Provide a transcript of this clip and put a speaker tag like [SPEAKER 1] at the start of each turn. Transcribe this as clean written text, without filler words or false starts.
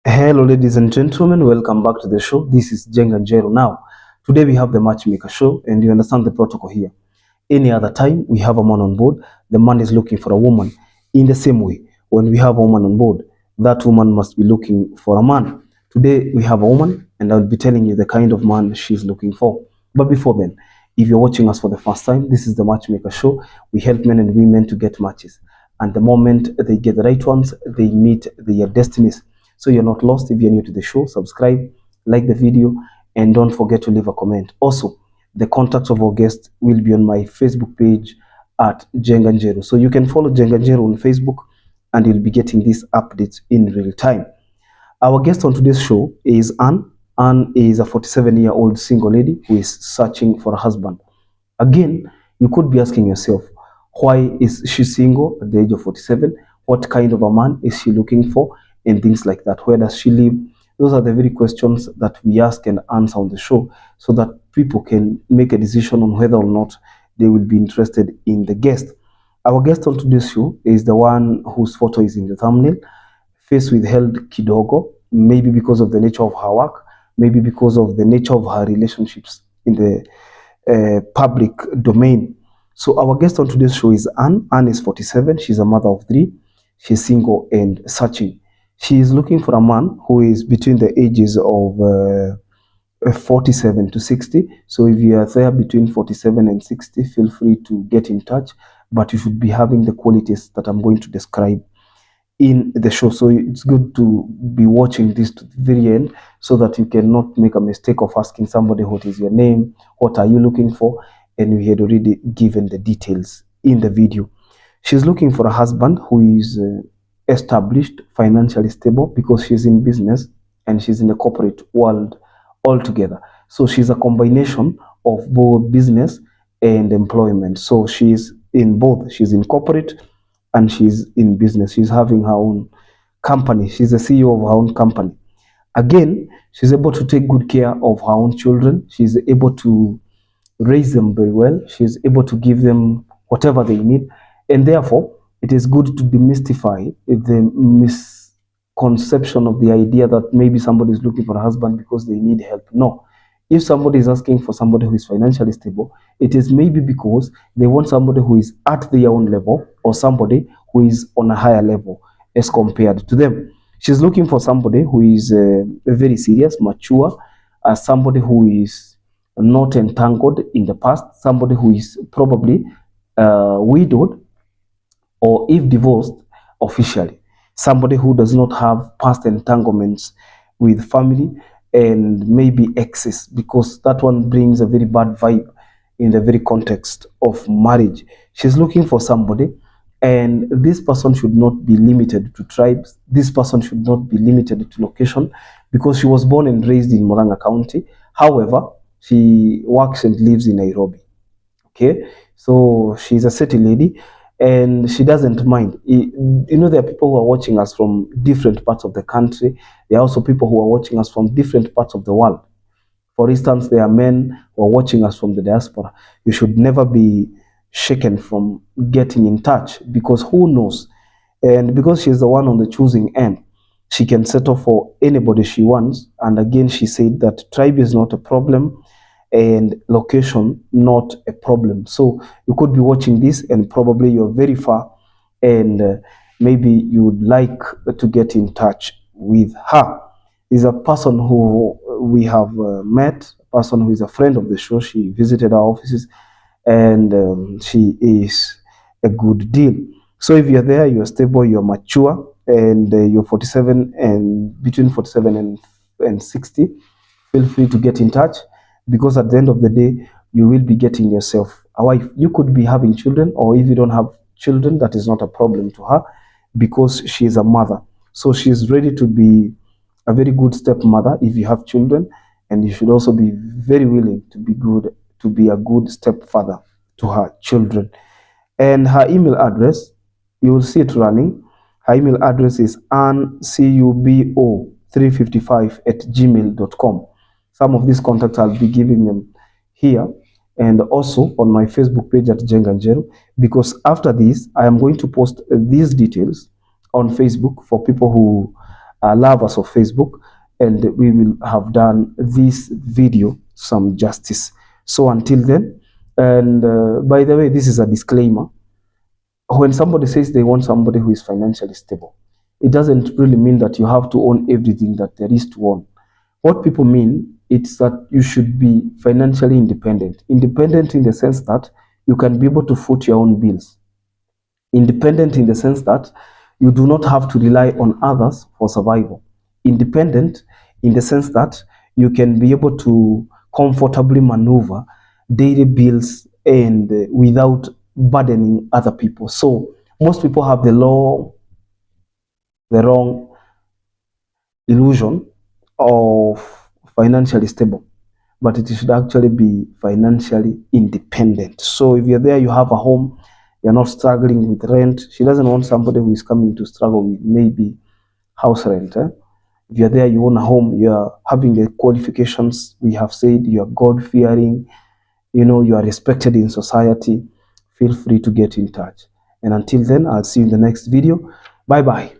[SPEAKER 1] Hello, ladies and gentlemen. Welcome back to the show. This is Jeng and Jero. Now, today we have the Matchmaker show, and you understand the protocol here. Any other time we have a man on board, the man is looking for a woman. In the same way, when we have a woman on board, that woman must be looking for a man. Today we have a woman, and I'll be telling you the kind of man she's looking for. But before then, if you're watching us for the first time, this is the Matchmaker show. We help men and women to get matches, and the moment they get the right ones, they meet their destinies. So you're not lost. If you're new to the show, subscribe, like the video, and don't forget to leave a comment. Also, the contacts of our guests will be on my Facebook page at Jenganjero. So you can follow Jenganjero on Facebook and you'll be getting these updates in real time. Our guest on today's show is Anne. Anne is a 47-year-old single lady who is searching for a husband. Again, you could be asking yourself, why is she single at the age of 47? What kind of a man is she looking for? And things like that. Where does she live? Those are the very questions that we ask and answer on the show so that people can make a decision on whether or not they will be interested in the guest. Our guest on today's show is the one whose photo is in the thumbnail, face withheld kidogo, maybe because of the nature of her work, maybe because of the nature of her relationships in the public domain. So our guest on today's show is Anne. Anne is 47. She's a mother of three. She's single and searching. She is looking for a man who is between the ages of 47 to 60. So if you are there between 47 and 60, feel free to get in touch. But you should be having the qualities that I'm going to describe in the show. So it's good to be watching this to the very end so that you cannot make a mistake of asking somebody what is your name, what are you looking for, and we had already given the details in the video. She's looking for a husband who is established, financially stable because she's in business and she's in the corporate world altogether. So she's a combination of both business and employment. So she's in both. She's in corporate and she's in business. She's having her own company. She's the CEO of her own company. Again, she's able to take good care of her own children. She's able to raise them very well. She's able to give them whatever they need. And therefore, it is good to demystify the misconception of the idea that maybe somebody is looking for a husband because they need help. No. If somebody is asking for somebody who is financially stable, it is maybe because they want somebody who is at their own level or somebody who is on a higher level as compared to them. She's looking for somebody who is very serious, mature, somebody who is not entangled in the past, somebody who is probably widowed or if divorced officially, somebody who does not have past entanglements with family and maybe exes, because that one brings a very bad vibe in the very context of marriage. She's looking for somebody, and this person should not be limited to tribes. This person should not be limited to location because she was born and raised in Murang'a County. However, she works and lives in Nairobi. Okay, so she's a city lady and she doesn't mind. There are people who are watching us from different parts of the country. There are also people who are watching us from different parts of the world. For instance, there are men who are watching us from the diaspora. You should never be shaken from getting in touch because who knows? And because she's the one on the choosing end, she can settle for anybody she wants. And again, she said that tribe is not a problem and location not a problem. So you could be watching this and probably you're very far and maybe you would like to get in touch with her. Is a person who we have met, a person who is a friend of the show. She visited our offices and she is a good deal. So if you're there, you're stable, you're mature, and you're 47 and between 47 and 60, feel free to get in touch because at the end of the day, you will be getting yourself a wife. You could be having children, or if you don't have children, that is not a problem to her because she is a mother. So she is ready to be a very good stepmother if you have children, and you should also be very willing to be a good stepfather to her children. And her email address, you will see it running. Her email address is ancubo355 at gmail.com. Some of these contacts I'll be giving them here and also on my Facebook page at Jenganjero, because after this, I am going to post these details on Facebook for people who lovers of Facebook, and we will have done this video some justice. So until then, and by the way, this is a disclaimer. When somebody says they want somebody who is financially stable, it doesn't really mean that you have to own everything that there is to own. What people mean, it's that you should be financially independent. Independent in the sense that you can be able to foot your own bills. Independent in the sense that you do not have to rely on others for survival. Independent in the sense that you can be able to comfortably maneuver daily bills and without burdening other people. So most people have the wrong illusion of financially stable, but it should actually be financially independent. So if you're there, you have a home, you're not struggling with rent. She doesn't want somebody who is coming to struggle with maybe house rent. If you're there, you own a home, you're having the qualifications we have said, you're God fearing, you are respected in society, feel free to get in touch. And until then, I'll see you in the next video. Bye bye.